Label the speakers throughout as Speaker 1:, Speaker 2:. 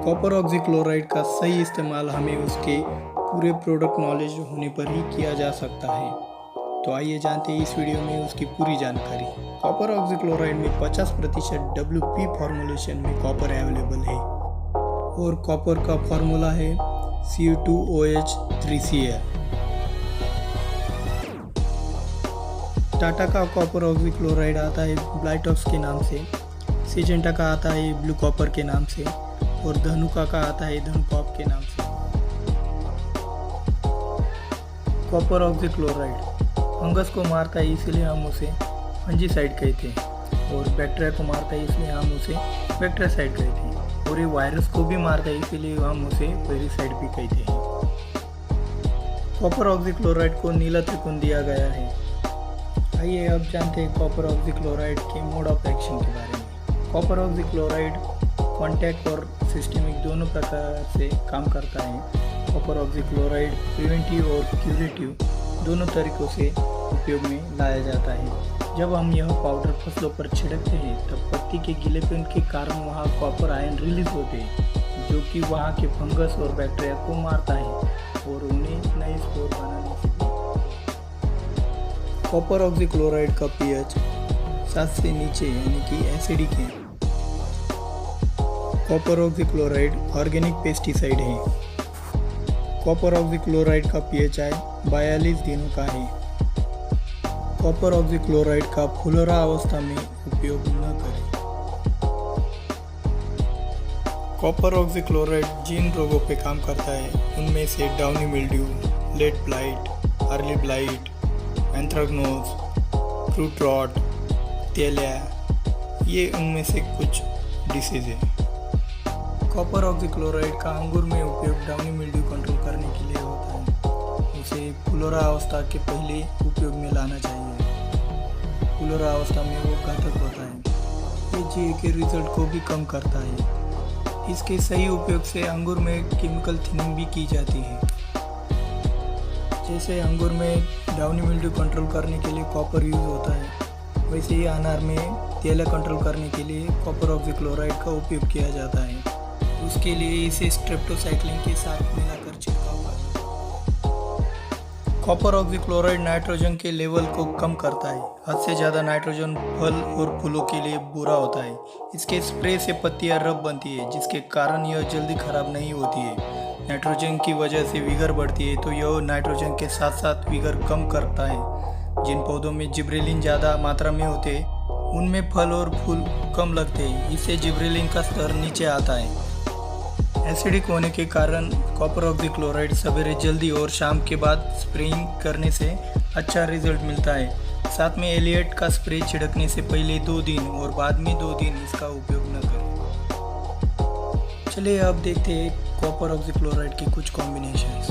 Speaker 1: Copper oxychloride का सही इस्तेमाल हमें उसके पूरे प्रोडक्ट नॉलेज होने पर ही किया जा सकता है। तो आइए जानते हैं इस वीडियो में उसकी पूरी जानकारी। कॉपर ऑक्सीक्लोराइड में 50% WP फॉर्मुलेशन में कॉपर अवेलेबल है और कॉपर का फॉर्मूला है Cu2OH3Cl। टाटा का कॉपर ऑक्सीक्लोराइड आता है ब्लाइटॉक्स के नाम से, सिजेंटा का आता है ब्लू कॉपर के नाम से और धनुका का आता है धनुकॉप के नाम से। कॉपर ऑक्सीक्लोराइड फंगस को मारता है, इसलिए हम उसे फंजीसाइड कहते हैं, और बैक्टीरिया को मारता है इसलिए हम उसे बैक्टीरियासाइड कहते हैं, और ये वायरस को भी मारता है इसलिए हम उसे पेरिसाइड भी कहते हैं। कॉपर ऑक्सीक्लोराइड को नीला त्रिकोण दिया गया है। आइए अब जानते हैं कॉपर ऑक्सीक्लोराइड के मोड ऑफ एक्शन के बारे में। कॉपर ऑक्सीक्लोराइड कॉन्टैक्ट और सिस्टमिक दोनों प्रकार से काम करता है। कॉपर ऑक्सीक्लोराइड प्रिवेंटिव और क्यूरेटिव दोनों तरीक़ों से उपयोग में लाया जाता है। जब हम यह पाउडर फसलों पर छिड़कते हैं तब पत्ती के गीलेपन के कारण वहाँ कॉपर आयन रिलीज होते हैं, जो कि वहाँ के फंगस और बैक्टीरिया को मारता है और उन्हें नए स्पोर बनाने से। कॉपर ऑक्सीक्लोराइड का pH 7 से नीचे यानी कि एसिडिक है। कॉपर ऑक्सीक्लोराइड ऑर्गेनिक पेस्टिसाइड है। कॉपर ऑक्सीक्लोराइड का pHi 42 दिनों का है। कॉपर ऑक्सीक्लोराइड का फुलोरा अवस्था में उपयोग न करें। कॉपर ऑक्सीक्लोराइड जिन रोगों पे काम करता है उनमें से downy mildew, late blight, early blight, anthracnose, fruit rot, तेलिया, ये उनमें से कुछ डिसीज है। कॉपर ऑक्सीक्लोराइड का अंगूर में उपयोग डाउनी मिल्ड्यू कंट्रोल करने के लिए होता है। उसे फुलोरा अवस्था के पहले उपयोग में लाना चाहिए। फुलोरा अवस्था में वो घातक होता है। ये GA के रिजल्ट को भी कम करता है। इसके सही उपयोग से अंगूर में केमिकल थिनिंग भी की जाती है। जैसे अंगूर में डाउनी मिल्ड्यू कंट्रोल करने के लिए कॉपर यूज होता है, वैसे ही अनार में तेलिया कंट्रोल करने के लिए कॉपर ऑक्सीक्लोराइड का उपयोग किया जाता है। उसके लिए इसे स्ट्रेप्टोसाइक्लिन के साथ मिलाकर छिड़काव करना। कॉपर ऑक्सीक्लोराइड नाइट्रोजन के लेवल को कम करता है। हद से ज़्यादा नाइट्रोजन फल और फूलों के लिए बुरा होता है। इसके स्प्रे से पत्तियां रफ बनती है, जिसके कारण यह जल्दी खराब नहीं होती है। नाइट्रोजन की वजह से विगर बढ़ती है, तो यह नाइट्रोजन के साथ साथ विगर कम करता है। जिन पौधों में जिब्रेलिन ज़्यादा मात्रा में होते हैं उनमें फल और फूल कम लगते हैं। इससे जिब्रेलिन का स्तर नीचे आता है। एसिडिक होने के कारण कॉपर ऑक्सीक्लोराइड सवेरे जल्दी और शाम के बाद स्प्रेइंग करने से अच्छा रिजल्ट मिलता है। साथ में एलियट का स्प्रे छिड़कने से पहले 2 दिन और बाद में 2 दिन इसका उपयोग न करें। चलिए अब देखते हैं कॉपर ऑक्सीक्लोराइड के कुछ कॉम्बिनेशंस।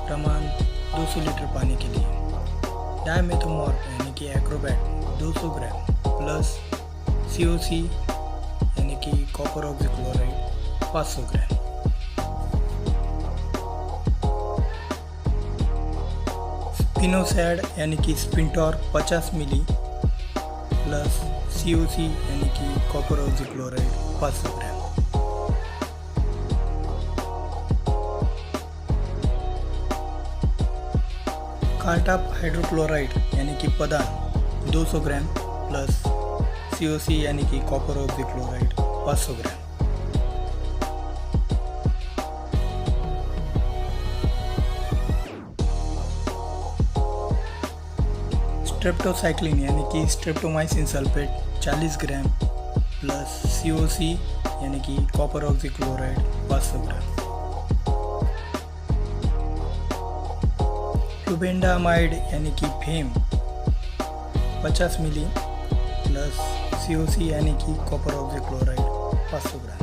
Speaker 1: प्रमाण 200 लीटर पानी के लिए डायमेथोमॉर्फ यानी कि एक्रोबैट 200 ग्राम प्लस COC यानी कि कॉपर ऑक्सीक्लोराइड 500 ग्राम। स्पिनोसैड यानी कि स्पिंटॉर 50 मिली प्लस COC यानी कि कॉपर ऑक्सीक्लोराइड 500 ग्राम। कार्टाप हाइड्रोक्लोराइड यानी कि पदान 200 ग्राम प्लस COC यानी कि कॉपर ऑक्सीक्लोराइड 500 ग्राम। स्ट्रेप्टोसाइक्लिन यानी कि streptomycin sulphate 40 gram plus COC यानी कि कॉपर ऑक्सीक्लोराइड 500 ग्राम। फ्लुबेंडामाइड यानी कि फेम 50 मिली प्लस COC यानी कि कॉपर ऑक्सीक्लोराइड 500 ग्राम।